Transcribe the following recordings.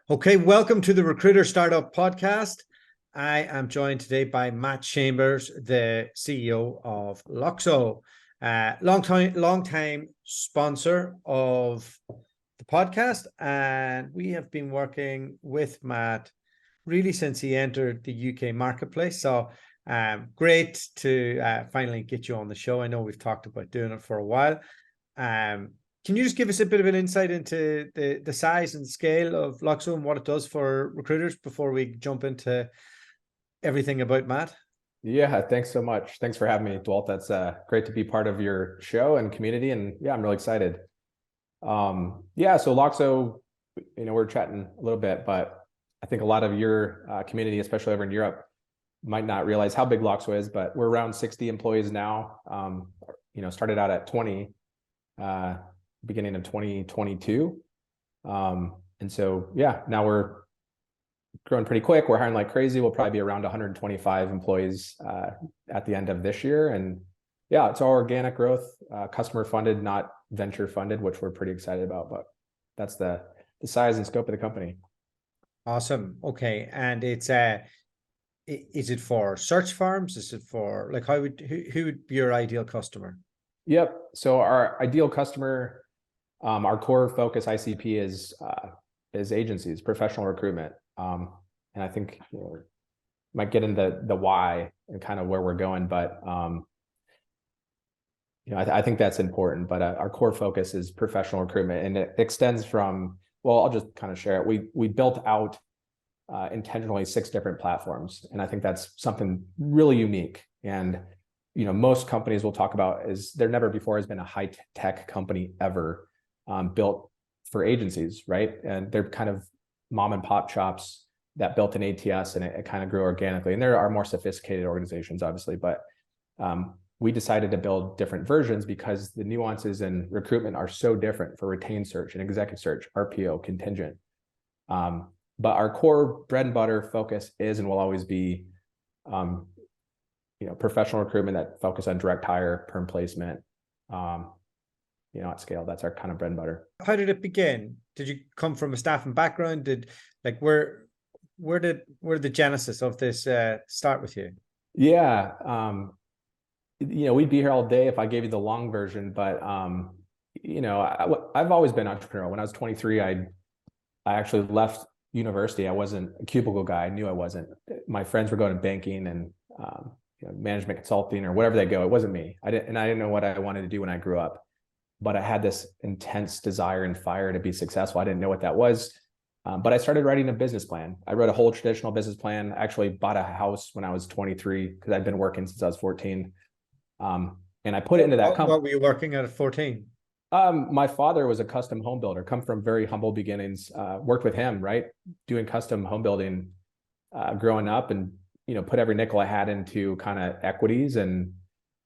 Okay, welcome to the Recruiter Startup Podcast. I am joined today by Matt Chambers, the CEO of Loxo, long time sponsor of the podcast, and we have been working with Matt really since he entered the UK marketplace. So great to finally get you on the show. I know we've talked about doing it for a while. Can you just give us a bit of an insight into the size and scale of Loxo and what it does for recruiters before we jump into everything about Matt? Yeah, thanks so much. Thanks for having me, dualta. That's great to be part of your show and community. And yeah, I'm really excited. So Loxo, we're chatting a little bit, but I think a lot of your community, especially over in Europe, might not realize how big Loxo is, but we're around 60 employees now. Started out at 20, beginning of 2022. Now we're growing pretty quick. We're hiring like crazy. We'll probably be around 125 employees at the end of this year. And yeah, it's all organic growth, customer funded, not venture funded, which we're pretty excited about. But that's the size and scope of the company. Awesome. Okay. And it's is it for search firms? Is it for like who would be your ideal customer? Yep. So our ideal customer, our core focus ICP is agencies, professional recruitment. And I think might get into the why and kind of where we're going, but I think that's important. But our core focus is professional recruitment, and it extends from, well, I'll just kind of share it. We built out intentionally 6 different platforms, and I think that's something really unique. And most companies will talk about is there never before has been a high tech company ever built for agencies, right? And they're kind of mom and pop shops that built an ATS, and it kind of grew organically. And there are more sophisticated organizations, obviously, but we decided to build different versions because the nuances in recruitment are so different for retained search and executive search, RPO, contingent. But our core bread and butter focus is and will always be professional recruitment that focus on direct hire, perm placement, at scale. That's our kind of bread and butter. How did it begin? Did you come from a staffing background? Where did the genesis of this start with you? Yeah. We'd be here all day if I gave you the long version, but I've always been entrepreneurial. When I was 23, I actually left university. I wasn't a cubicle guy. I knew I wasn't. My friends were going to banking and management consulting or whatever they go. It wasn't me. I didn't know what I wanted to do when I grew up, but I had this intense desire and fire to be successful. I didn't know what that was, but I started writing a business plan. I wrote a whole traditional business plan. I actually bought a house when I was 23 because I'd been working since I was 14. And I put it into that company. What were you working at 14? My father was a custom home builder, come from very humble beginnings, worked with him, right? Doing custom home building, growing up, and, put every nickel I had into kind of equities. And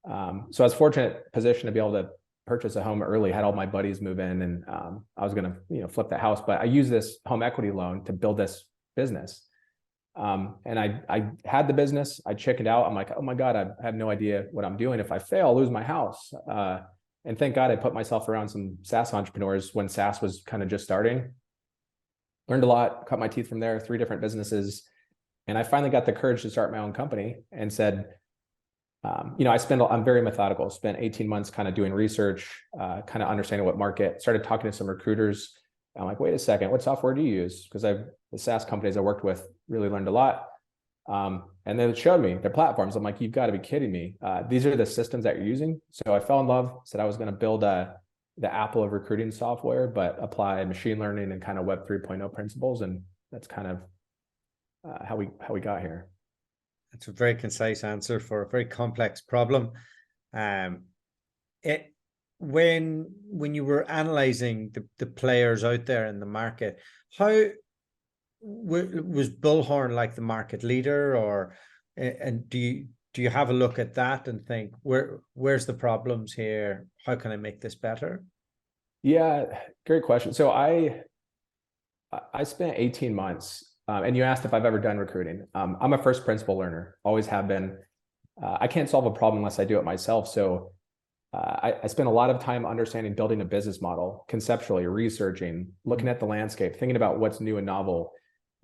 so I was fortunate position to be able to purchase a home early, had all my buddies move in, and I was going to, flip the house, but I used this home equity loan to build this business. And I had the business, I chickened out. I'm like, oh my God, I have no idea what I'm doing. If I fail, I'll lose my house. And thank God I put myself around some SaaS entrepreneurs when SaaS was kind of just starting. Learned a lot, cut my teeth from there, 3 different businesses. And I finally got the courage to start my own company and said, I'm very methodical, spent 18 months kind of doing research, kind of understanding what market, started talking to some recruiters. I'm like, wait a second, what software do you use? Because the SaaS companies I worked with really learned a lot. And then it showed me their platforms. I'm like, you've got to be kidding me. These are the systems that you're using. So I fell in love, said I was going to build the Apple of recruiting software, but apply machine learning and kind of Web 3.0 principles. And that's kind of how we got here. That's a very concise answer for a very complex problem. When you were analyzing the players out there in the market, how was Bullhorn like the market leader, and do you have a look at that and think where's the problems here? How can I make this better? Yeah, great question. So I spent 18 months, and you asked if I've ever done recruiting. I'm a first principle learner, always have been. I can't solve a problem unless I do it myself. So I spent a lot of time understanding building a business model, conceptually researching, looking at the landscape, thinking about what's new and novel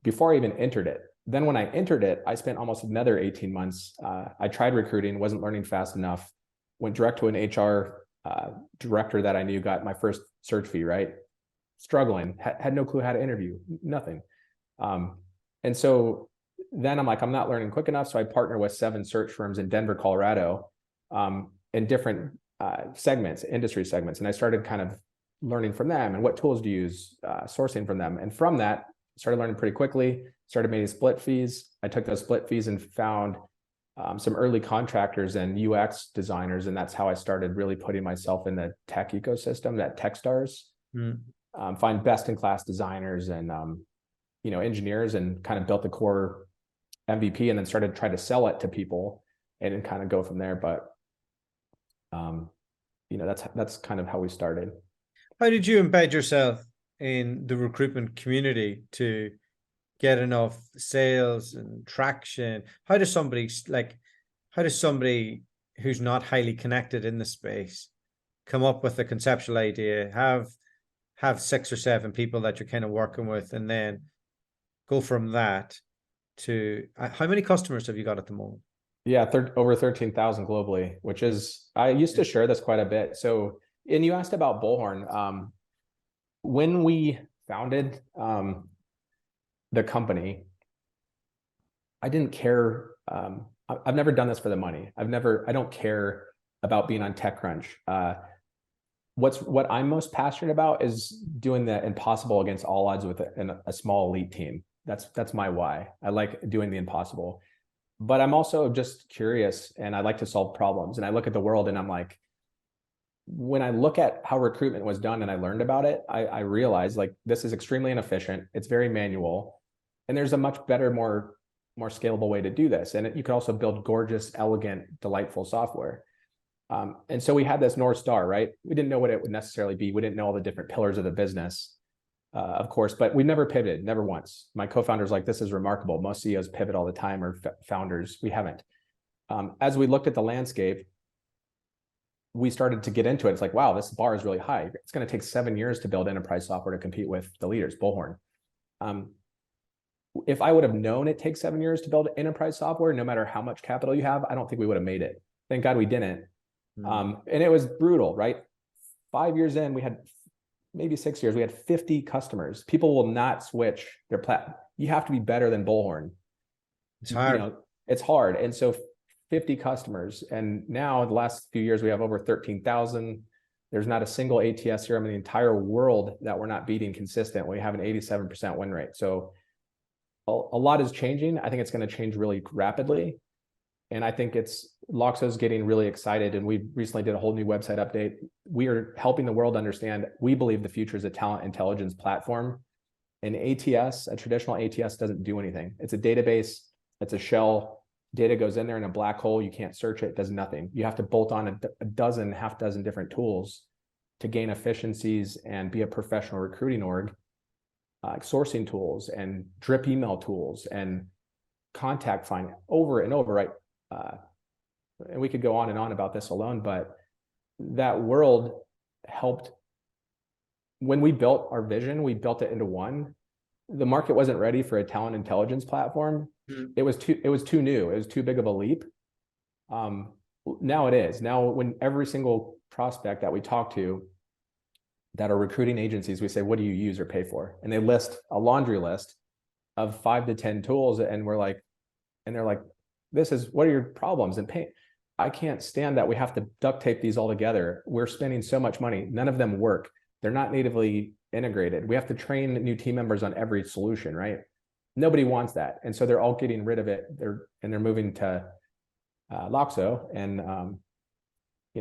before I even entered it. Then when I entered it, I spent almost another 18 months. I tried recruiting, wasn't learning fast enough, went direct to an HR director that I knew, got my first search fee, right? Struggling, had no clue how to interview, nothing. And so then I'm like, I'm not learning quick enough. So I partner with 7 search firms in Denver, Colorado, in different segments, industry segments. And I started kind of learning from them and what tools to use, sourcing from them. And from that, started learning pretty quickly, started making split fees. I took those split fees and found some early contractors and UX designers. And that's how I started really putting myself in the tech ecosystem, that Techstars, find best in class designers and, engineers, and kind of built the core MVP, and then started trying to sell it to people and then kind of go from there. But, that's kind of how we started. How did you embed yourself in the recruitment community to get enough sales and traction? How does somebody who's not highly connected in the space come up with a conceptual idea, have 6 or 7 people that you're kind of working with, and then go from that to how many customers have you got at the moment? Yeah, over 13,000 globally, which is, I used to share this quite a bit. So, and you asked about Bullhorn. When we founded the company, I didn't care. I've never done this for the money. I don't care about being on TechCrunch. What I'm most passionate about is doing the impossible against all odds with a small elite team. That's my why. I like doing the impossible, but I'm also just curious and I like to solve problems. And I look at the world and I'm like, when I look at how recruitment was done and I learned about it, I realized like this is extremely inefficient. It's very manual, and there's a much better, more scalable way to do this. And you can also build gorgeous, elegant, delightful software. And so we had this North Star, right? We didn't know what it would necessarily be. We didn't know all the different pillars of the business, of course, but we never pivoted, never once. My co-founders like, this is remarkable. Most CEOs pivot all the time, or founders. We haven't. As we looked at the landscape, we started to get into it. It's like, wow, this bar is really high. It's going to take 7 years to build enterprise software to compete with the leaders, Bullhorn. If I would have known it takes 7 years to build enterprise software, no matter how much capital you have, I don't think we would have made it. Thank God we didn't. And it was brutal, right? 5 years in, we had maybe 6 years, we had 50 customers. People will not switch their platform. You have to be better than Bullhorn. It's hard. It's hard. And so 50 customers. And now in the last few years, we have over 13,000. There's not a single ATS CRM in the entire world that we're not beating consistent. We have an 87% win rate. So a lot is changing. I think it's going to change really rapidly. And I think Loxo's getting really excited. And we recently did a whole new website update. We are helping the world understand, we believe the future is a talent intelligence platform. An ATS, a traditional ATS, doesn't do anything. It's a database, it's a shell. Data goes in there in a black hole. You can't search it, does nothing. You have to bolt on half dozen different tools to gain efficiencies and be a professional recruiting org, sourcing tools and drip email tools and contact find over and over, right? And we could go on and on about this alone, but that world helped. When we built our vision, we built it into one. The market wasn't ready for a talent intelligence platform. It was too new. It was too big of a leap. Now it is. Now, when every single prospect that we talk to that are recruiting agencies, we say, what do you use or pay for? And they list a laundry list of 5 to 10 tools. And they're like, what are your problems and pain? I can't stand that we have to duct tape these all together. We're spending so much money. None of them work. They're not natively integrated. We have to train new team members on every solution, right? Nobody wants that. And so they're all getting rid of it. They're moving to Loxo. And,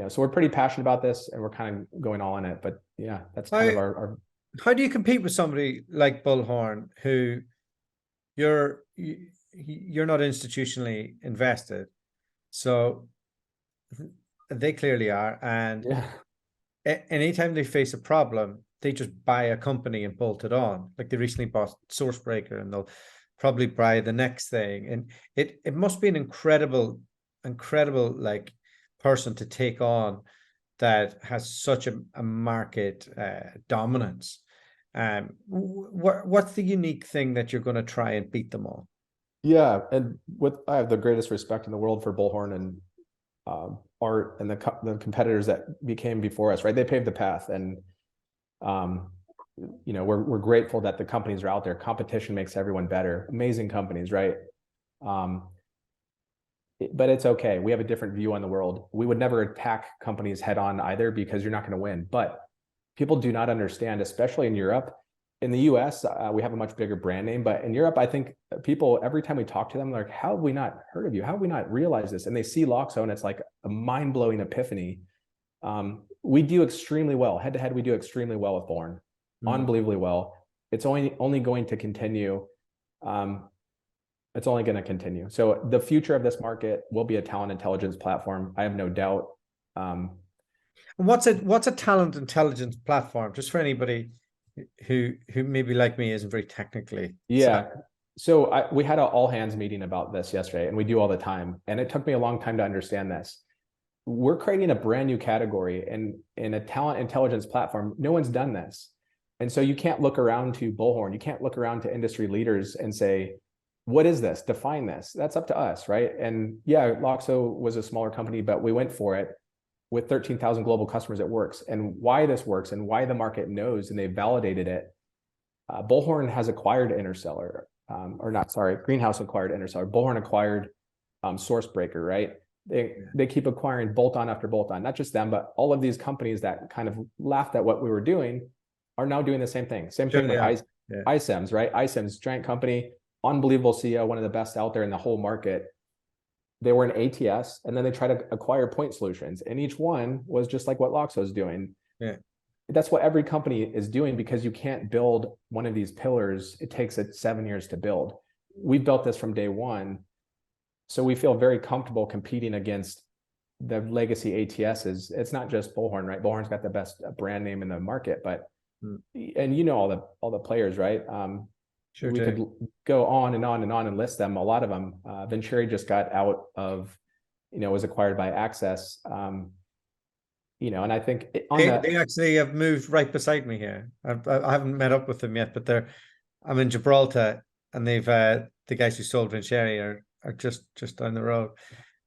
so we're pretty passionate about this and we're kind of going all in it. But yeah, that's kind of our. How do you compete with somebody like Bullhorn, who you're not institutionally invested? So they clearly are. And anytime they face a problem, they just buy a company and bolt it on. Like they recently bought SourceBreaker and they'll probably buy the next thing. And it must be an incredible like person to take on that has such a market dominance. What's the unique thing that you're going to try and beat them on? Yeah, and I have the greatest respect in the world for Bullhorn and Art and the competitors that became before us, right? They paved the path, and we're grateful that the companies are out there. Competition makes everyone better. Amazing companies, right? But it's okay. We have a different view on the world. We would never attack companies head on either, because you're not going to win. But people do not understand, especially in Europe. In the US, we have a much bigger brand name, but in Europe, I think people, every time we talk to them, they're like, how have we not heard of you? How have we not realized this? And they see Loxo and it's like a mind-blowing epiphany. We do extremely well. Head to head, we do extremely well with Bullhorn. Unbelievably well. It's only going to continue. It's only going to continue. So the future of this market will be a talent intelligence platform. I have no doubt. What's a talent intelligence platform? Just for anybody who maybe like me isn't very technically. Yeah. So we had an all hands meeting about this yesterday, and we do all the time. And it took me a long time to understand this. We're creating a brand new category in a talent intelligence platform. No one's done this. And so you can't look around to Bullhorn. You can't look around to industry leaders and say, what is this? Define this. That's up to us, right? And yeah, Loxo was a smaller company, but we went for it. With 13,000 global customers, it works. And why this works and why the market knows and they validated it. Bullhorn has acquired Interstellar, Greenhouse acquired Interstellar. Bullhorn acquired Sourcebreaker, right? They keep acquiring bolt-on after bolt-on. Not just them, but all of these companies that kind of laughed at what we were doing are now doing the same thing. Same thing with iCIMS, right? iCIMS, giant company, unbelievable CEO, one of the best out there in the whole market. They were an ATS, and then they tried to acquire point solutions, and each one was just like what Loxo is doing. Yeah, that's what every company is doing, because you can't build one of these pillars. It takes 7 years to build. We built this from day one, so we feel very comfortable competing against the legacy ATSs. It's not just Bullhorn, right? Bullhorn's got the best brand name in the market, but and all the players, right? Sure, we could go on and on and on and list them. A lot of them. Venturi just got out of, was acquired by Access. And I think they actually have moved right beside me here. I haven't met up with them yet, but I'm in Gibraltar, and they've the guys who sold Venturi are just down the road.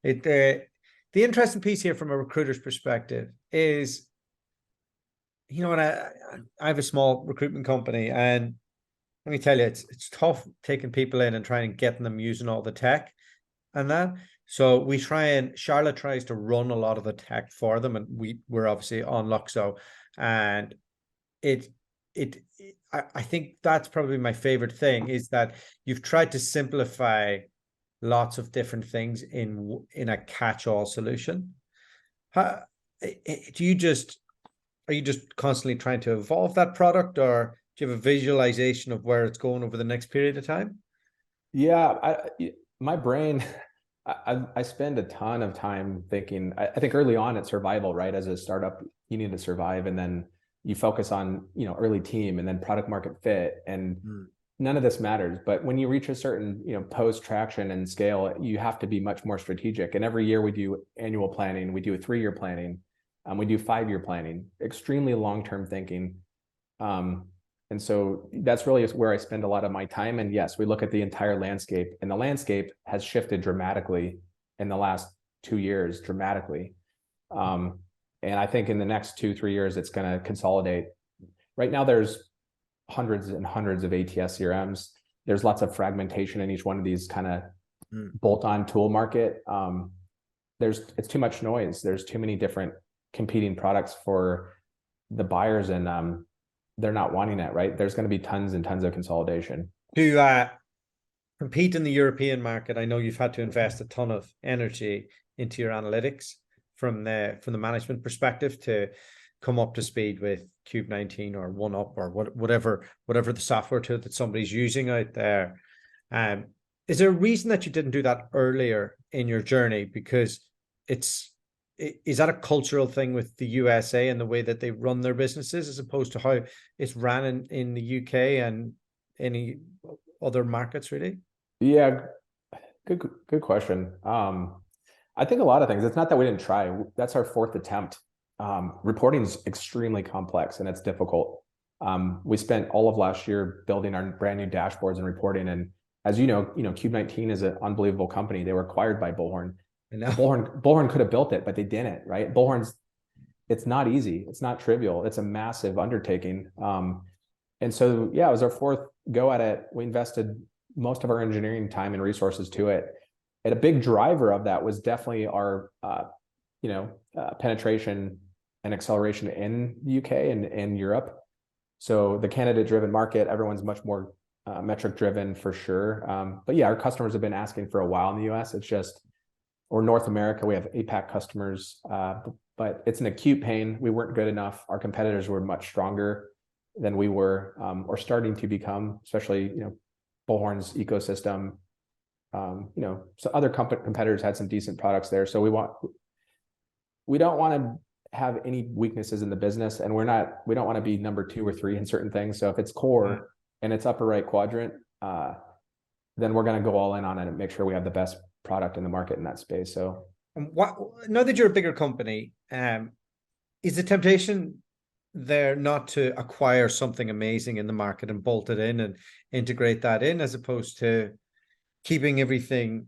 The interesting piece here from a recruiter's perspective is, when I have a small recruitment company, and let me tell you, it's tough taking people in and trying and getting them using all the tech and that. So Charlotte tries to run a lot of the tech for them, and we're obviously on Loxo, and I think that's probably my favorite thing, is that you've tried to simplify lots of different things in a catch-all solution. Are you just constantly trying to evolve that product, or do you have a visualization of where it's going over the next period of time? Yeah, my brain, I spend a ton of time thinking. I think early on it's survival, right? As a startup, you need to survive, and then you focus on early team, and then product market fit, and none of this matters. But when you reach a certain post traction and scale, you have to be much more strategic. And every year we do annual planning, we do a 3-year planning, we do 5-year planning, extremely long-term thinking. And so that's really where I spend a lot of my time. And yes, we look at the entire landscape, and the landscape has shifted dramatically in the last 2 years, dramatically. And I think in the next 2-3 years, it's going to consolidate. Right now, there's hundreds and hundreds of ATS CRMs. There's lots of fragmentation in each one of these kind of bolt-on tool market. It's too much noise. There's too many different competing products for the buyers, and they're not wanting it, right? There's going to be tons and tons of consolidation. To compete in the European market, I know you've had to invest a ton of energy into your analytics from the management perspective to come up to speed with Cube 19 or OneUp or whatever the software tool that somebody's using out there. Is there a reason that you didn't do that earlier in your journey? Because is that a cultural thing with the USA and the way that they run their businesses, as opposed to how it's ran in the UK and any other markets, really? Yeah, good question. I think a lot of things. It's not that we didn't try. That's our 4th attempt. reporting is extremely complex and it's difficult. We spent all of last year building our brand new dashboards and reporting. And as you know, Cube 19 is an unbelievable company. They were acquired by Bullhorn. Bullhorn could have built it, but they didn't, right? It's not easy. It's not trivial. It's a massive undertaking. And so, yeah, it was our fourth go at it. We invested most of our engineering time and resources to it. And a big driver of that was definitely our, penetration and acceleration in the UK and Europe. So the candidate-driven market, everyone's much more metric-driven for sure. But yeah, our customers have been asking for a while in the US. It's just, or North America, we have APAC customers, but it's an acute pain. We weren't good enough. Our competitors were much stronger than we were, or starting to become, especially, Bullhorn's ecosystem. So other competitors had some decent products there. So we don't want to have any weaknesses in the business, and we don't want to be number 2 or 3 in certain things. So if it's core and it's upper right quadrant, then we're going to go all in on it and make sure we have the best product in the market in that space. So now that you're a bigger company, is the temptation there not to acquire something amazing in the market and bolt it in and integrate that in, as opposed to keeping everything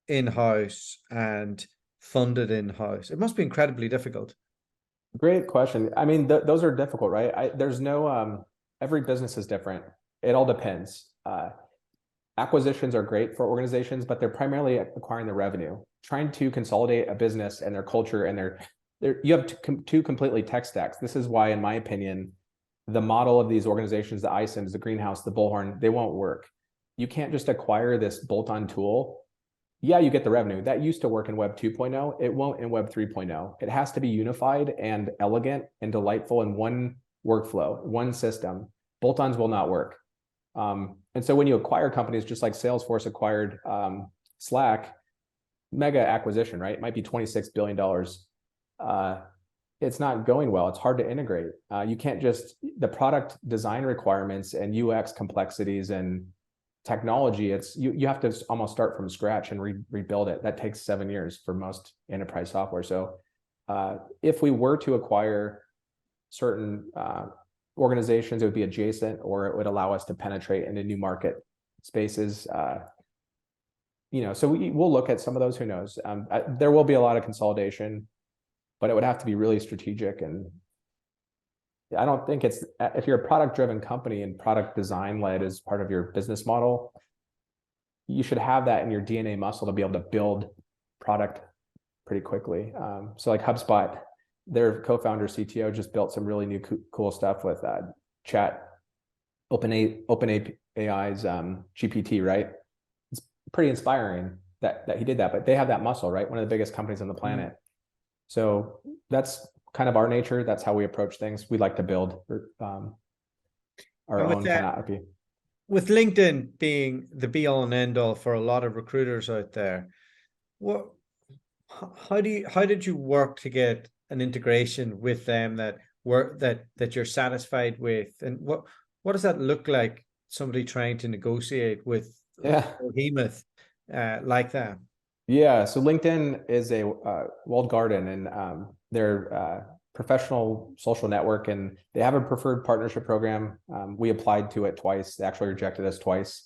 in-house and funded in-house? It must be incredibly difficult. Great question. I mean, those are difficult, right? There's no, every business is different. It all depends. Acquisitions are great for organizations, but they're primarily acquiring the revenue. Trying to consolidate a business and their culture and you have two completely tech stacks. This is why, in my opinion, the model of these organizations, the iCIMS, the Greenhouse, the Bullhorn, they won't work. You can't just acquire this bolt-on tool. Yeah, you get the revenue. That used to work in Web 2.0. It won't in Web 3.0. It has to be unified and elegant and delightful in one workflow, one system. Bolt-ons will not work. And so when you acquire companies, just like Salesforce acquired Slack, mega acquisition, right? It might be $26 billion. It's not going well. It's hard to integrate. You can't just, the product design requirements and UX complexities and technology, you have to almost start from scratch and rebuild it. That takes 7 years for most enterprise software. So if we were to acquire certain organizations, it would be adjacent, or it would allow us to penetrate into new market spaces. So we'll look at some of those. Who knows? There will be a lot of consolidation, but it would have to be really strategic. And I don't think if you're a product-driven company and product design-led as part of your business model, you should have that in your DNA muscle to be able to build product pretty quickly. So like HubSpot, their co-founder CTO just built some really new cool stuff with chat, OpenAI's GPT, right? It's pretty inspiring that he did that, but they have that muscle, right? One of the biggest companies on the planet. So that's kind of our nature. That's how we approach things. We like to build our own kind of IP. With LinkedIn being the be all and end all for a lot of recruiters out there, how did you work to get an integration with them that you're satisfied with, and what does that look like? Somebody trying to negotiate with a behemoth like that. Yeah, so LinkedIn is a walled garden, and they're professional social network, and they have a preferred partnership program. We applied to it twice. They actually rejected us twice.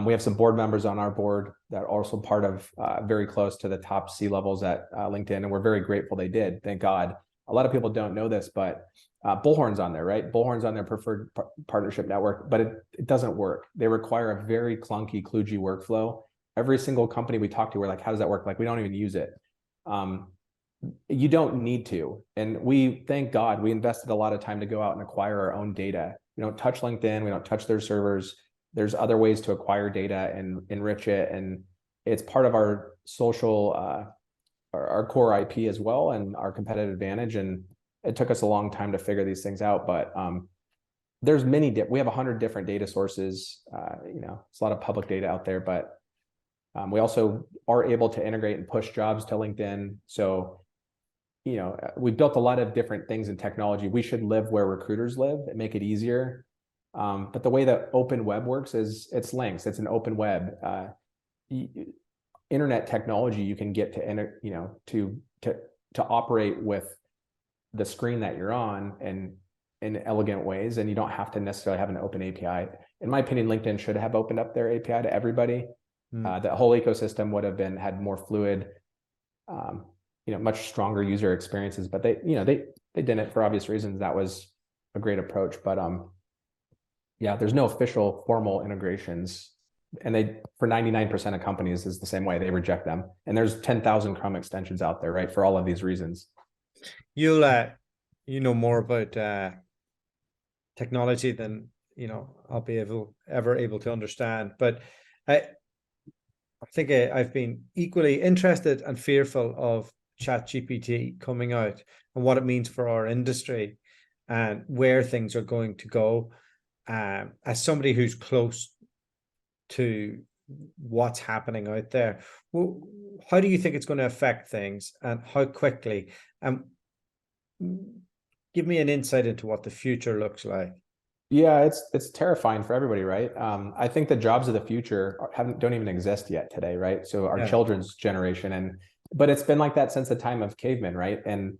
We have some board members on our board that are also part of very close to the top C levels at LinkedIn, and we're very grateful they did. Thank God. A lot of people don't know this, but Bullhorn's on there, right? Bullhorn's on their preferred partnership network, but it doesn't work. They require a very clunky, kludgy workflow. Every single company we talk to, we're like, how does that work? Like, we don't even use it. You don't need to. And thank God, we invested a lot of time to go out and acquire our own data. We don't touch LinkedIn. We don't touch their servers. There's other ways to acquire data and enrich it. And it's part of our social, our core IP as well, and our competitive advantage. And it took us a long time to figure these things out. But there's we have 100 different data sources. It's a lot of public data out there, but we also are able to integrate and push jobs to LinkedIn. So, we built a lot of different things in technology. We should live where recruiters live and make it easier. But the way that open web works is it's links. It's an open web. Internet technology you can get to operate with the screen that you're on and in elegant ways, and you don't have to necessarily have an open API. In my opinion, LinkedIn should have opened up their API to everybody. The whole ecosystem would have had more fluid, much stronger user experiences, but they didn't for obvious reasons. That was a great approach, but yeah, there's no official formal integrations, and for 99% of companies is the same way. They reject them, and there's 10,000 Chrome extensions out there, right, for all of these reasons. You'll more about technology than I'll be ever able to understand, but I think I've been equally interested and fearful of ChatGPT coming out and what it means for our industry and where things are going to go. As somebody who's close to what's happening out there, how do you think it's going to affect things, and how quickly? Give me an insight into what the future looks like. Yeah, it's terrifying for everybody, right? I think the jobs of the future don't even exist yet today, right? So our children's generation, but it's been like that since the time of cavemen, right? And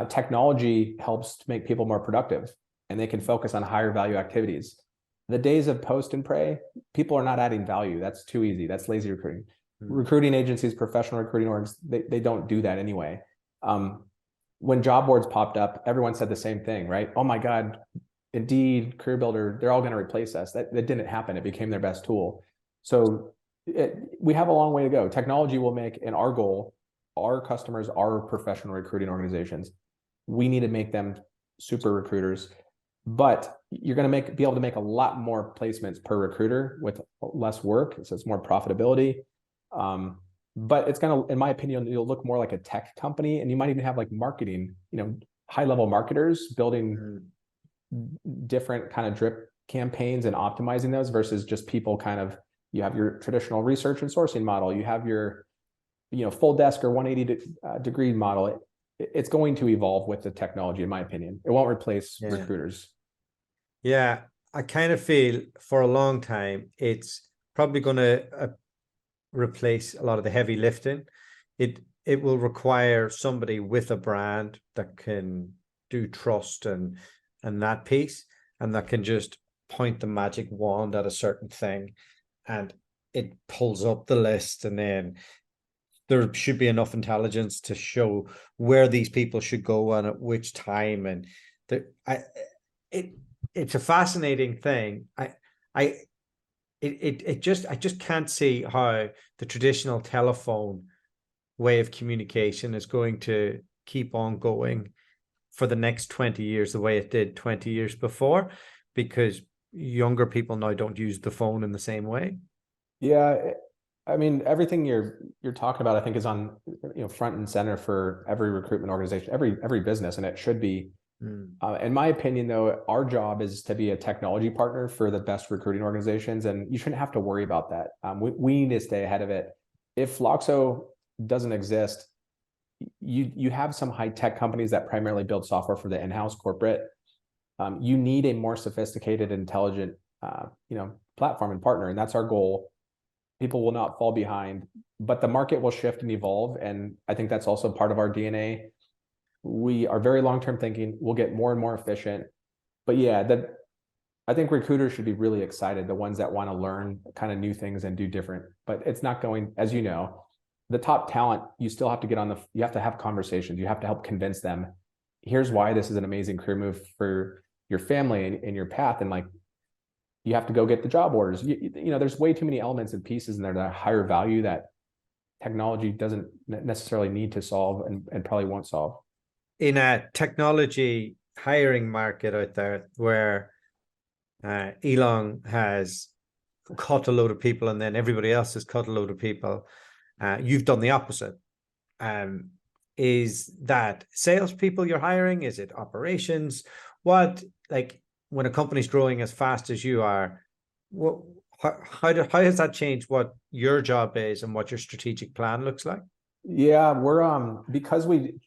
technology helps to make people more productive, and they can focus on higher value activities. The days of post and pray, people are not adding value. That's too easy. That's lazy recruiting. Recruiting agencies, professional recruiting orgs, they don't do that anyway. When job boards popped up, everyone said the same thing, right? Oh my God, Indeed, Career Builder, they're all going to replace us. That didn't happen. It became their best tool. So we have a long way to go. Technology will make, and our goal, our customers are professional recruiting organizations. We need to make them super recruiters, but you're going to be able to make a lot more placements per recruiter with less work. So it's more profitability. But it's going to, in my opinion, you'll look more like a tech company, and you might even have like marketing, high-level marketers building different kind of drip campaigns and optimizing those versus just people you have your traditional research and sourcing model. You have your, full desk or 180 degree model. It's going to evolve with the technology, in my opinion. It won't replace recruiters. Yeah, I kind of feel for a long time, it's probably going to replace a lot of the heavy lifting. It will require somebody with a brand that can do trust and that piece, and that can just point the magic wand at a certain thing and it pulls up the list, and then there should be enough intelligence to show where these people should go and at which time. And it's a fascinating thing. I just can't see how the traditional telephone way of communication is going to keep on going for the next 20 years the way it did 20 years before, because younger people now don't use the phone in the same way. Yeah, I mean, everything you're talking about, I think, is on front and center for every recruitment organization, every business, and it should be. In my opinion, though, our job is to be a technology partner for the best recruiting organizations, and you shouldn't have to worry about that. We need to stay ahead of it. If Loxo doesn't exist, you have some high-tech companies that primarily build software for the in-house corporate. You need a more sophisticated, intelligent, platform and partner, and that's our goal. People will not fall behind, but the market will shift and evolve, and I think that's also part of our DNA. We are very long-term thinking. We'll get more and more efficient, but yeah, I think recruiters should be really excited, the ones that want to learn kind of new things and do different. But it's not going, as you know, the top talent, you still have to you have to have conversations. You have to help convince them, here's why this is an amazing career move for your family and your path. And you have to go get the job orders. There's way too many elements and pieces in there that are higher value that technology doesn't necessarily need to solve and probably won't solve. In a technology hiring market out there where Elon has cut a load of people and then everybody else has cut a load of people, you've done the opposite. Is that salespeople you're hiring? Is it operations? When a company's growing as fast as you are, how has that changed what your job is and what your strategic plan looks like? Yeah, we're because we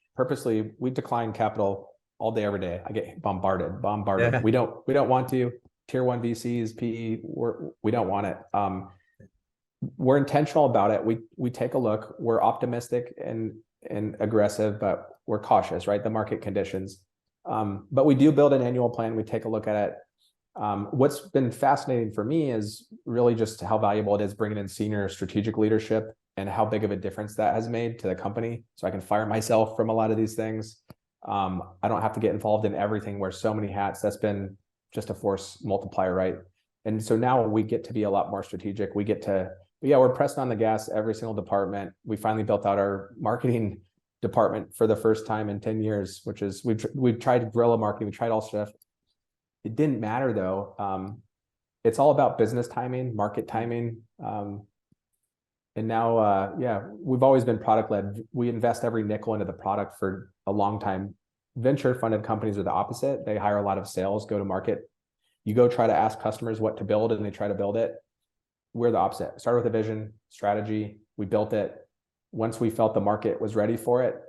decline capital all day, every day. I get bombarded. Yeah. We don't want to. Tier 1 VCs, PE, we don't want it. We're intentional about it. We take a look. We're optimistic, and and aggressive, but we're cautious, right? The market conditions. But we do build an annual plan. We take a look at it. What's been fascinating for me is really just how valuable it is bringing in senior strategic leadership and how big of a difference that has made to the company. So I can fire myself from a lot of these things. I don't have to get involved in everything, wear so many hats. That's been just a force multiplier, right? And so now we get to be a lot more strategic. We get to, yeah, we're pressing on the gas every single department. We finally built out our marketing department for the first time in 10 years, which is, we've tried guerrilla marketing, we tried all stuff. It didn't matter though. It's all about business timing, market timing. And now, yeah, we've always been product led. We invest every nickel into the product for a long time. Venture funded companies are the opposite. They hire a lot of sales, go to market. You go try to ask customers what to build and they try to build it. We're the opposite. Started with a vision, strategy. We built it. Once we felt the market was ready for it,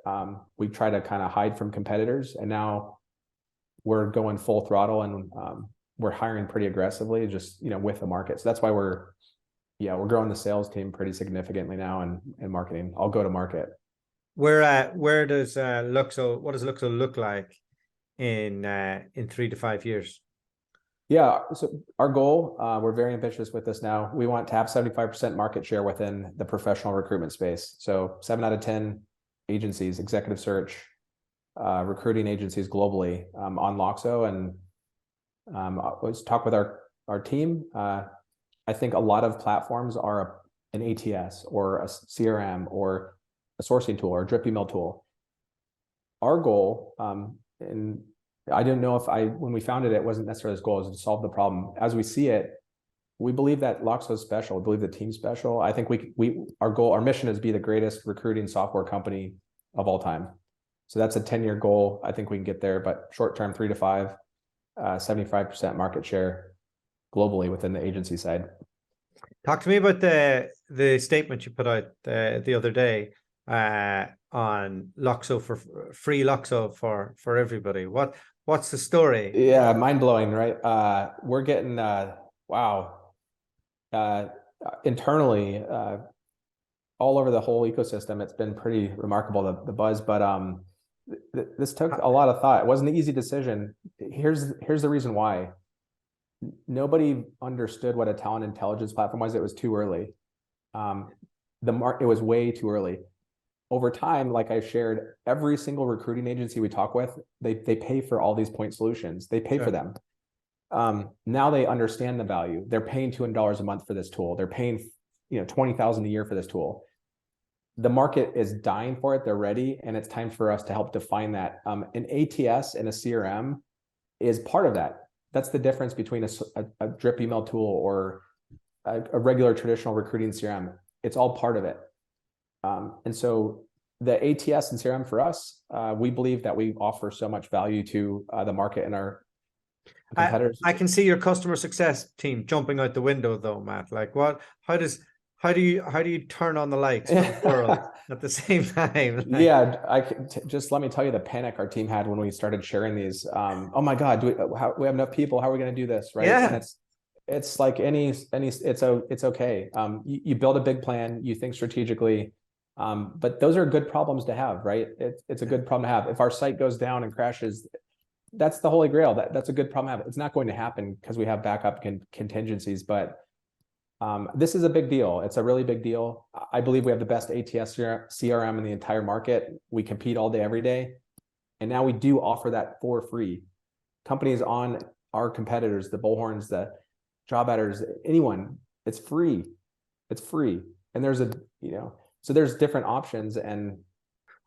we try to kind of hide from competitors. And now we're going full throttle and we're hiring pretty aggressively, just, with the market. So that's why we're growing the sales team pretty significantly now and marketing. I'll go to market. Where does Loxo, what does Loxo look like in 3 to 5 years? Yeah, so our goal, we're very ambitious with this now. We want to have 75% market share within the professional recruitment space. So 7 out of 10 agencies, executive search, recruiting agencies globally on Loxo. And let's talk with our team. I think a lot of platforms are an ATS or a CRM or a sourcing tool or a drip email tool. Our goal, and I didn't know when we founded it wasn't necessarily this goal, it was to solve the problem. As we see it, we believe that Loxo is special. We believe the team's special. I think our mission is to be the greatest recruiting software company of all time. So that's a 10-year goal. I think we can get there, but short term, 3 to 5, 75% market share globally within the agency side. Talk to me about the statement you put out the other day on Loxo for free Loxo for everybody. What's the story? Yeah, mind blowing, right? We're getting internally all over the whole ecosystem. It's been pretty remarkable, the buzz, but this took a lot of thought. It wasn't an easy decision. Here's the reason why. Nobody understood what a talent intelligence platform was. It was too early. It was way too early. Over time, like I shared, every single recruiting agency we talk with, they pay for all these point solutions. They pay for them. Now they understand the value. They're paying $200 a month for this tool. They're paying $20,000 a year for this tool. The market is dying for it. They're ready, and it's time for us to help define that. An ATS and a CRM is part of that. That's the difference between a drip email tool or a regular traditional recruiting CRM. It's all part of it. And so the ATS and CRM for us, we believe that we offer so much value to the market and our competitors. I can see your customer success team jumping out the window though, Matt. Like how do you turn on the lights for the world at the same time? Like, yeah, just let me tell you the panic our team had when we started sharing these. Oh my God, we have enough people? How are we going to do this? Right? Yeah. And it's like it's okay. You build a big plan, you think strategically, but those are good problems to have, right? It's a good problem to have. If our site goes down and crashes, that's the holy grail. That's a good problem to have. It's not going to happen because we have backup contingencies, but this is a big deal. It's a really big deal. I believe we have the best ATS CRM in the entire market. We compete all day, every day. And now we do offer that for free. Companies on our competitors, the Bullhorns, the job adders, anyone, it's free. It's free. And there's so there's different options. And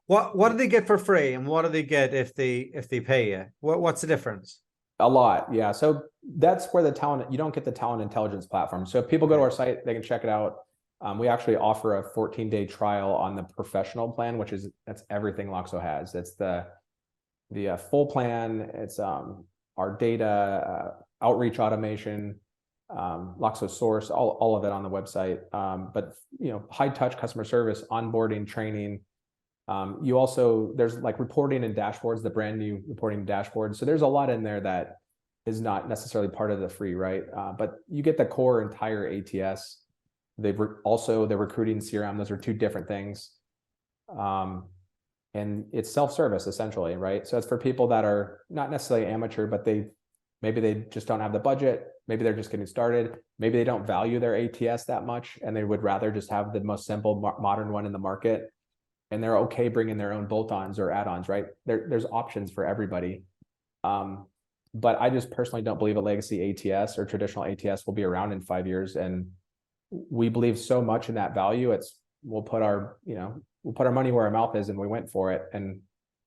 what do they get for free, and what do they get if they pay you? What's the difference? A lot, yeah. So that's where you don't get the talent intelligence platform. So if people go to our site, they can check it out. We actually offer a 14-day trial on the professional plan, that's everything Loxo has. It's the full plan. It's our data, outreach automation, Loxo Source, all of it on the website. But high touch customer service, onboarding, training. There's like reporting and dashboards, the brand new reporting dashboards. So there's a lot in there that is not necessarily part of the free, right? But you get the core entire ATS. They've also the recruiting CRM. Those are two different things. and it's self-service essentially, right? So it's for people that are not necessarily amateur, but maybe they just don't have the budget. Maybe they're just getting started. Maybe they don't value their ATS that much, and they would rather just have the most simple modern one in the market. And they're okay bringing their own bolt-ons or add-ons, right? There's options for everybody. But I just personally don't believe a legacy ATS or traditional ATS will be around in 5 years. And we believe so much in that value. We'll put our money where our mouth is, and we went for it. And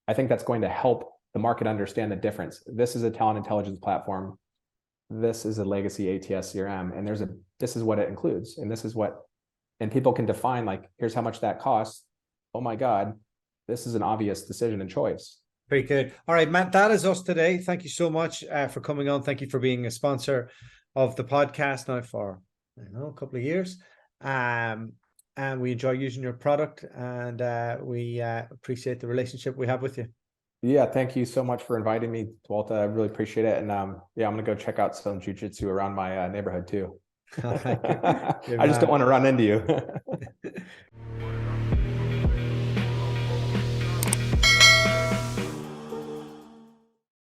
I think that's going to help the market understand the difference. This is a talent intelligence platform. This is a legacy ATS CRM, and this is what it includes, and people can define, like, here's how much that costs. Oh my God, this is an obvious decision and choice. Very good. All right, Matt, that is us today. Thank you so much for coming on. Thank you for being a sponsor of the podcast now for, a couple of years. And we enjoy using your product, and we appreciate the relationship we have with you. Yeah, thank you so much for inviting me, dualta. I really appreciate it. And I'm gonna go check out some jiu-jitsu around my neighborhood too. Good I just don't want to run into you.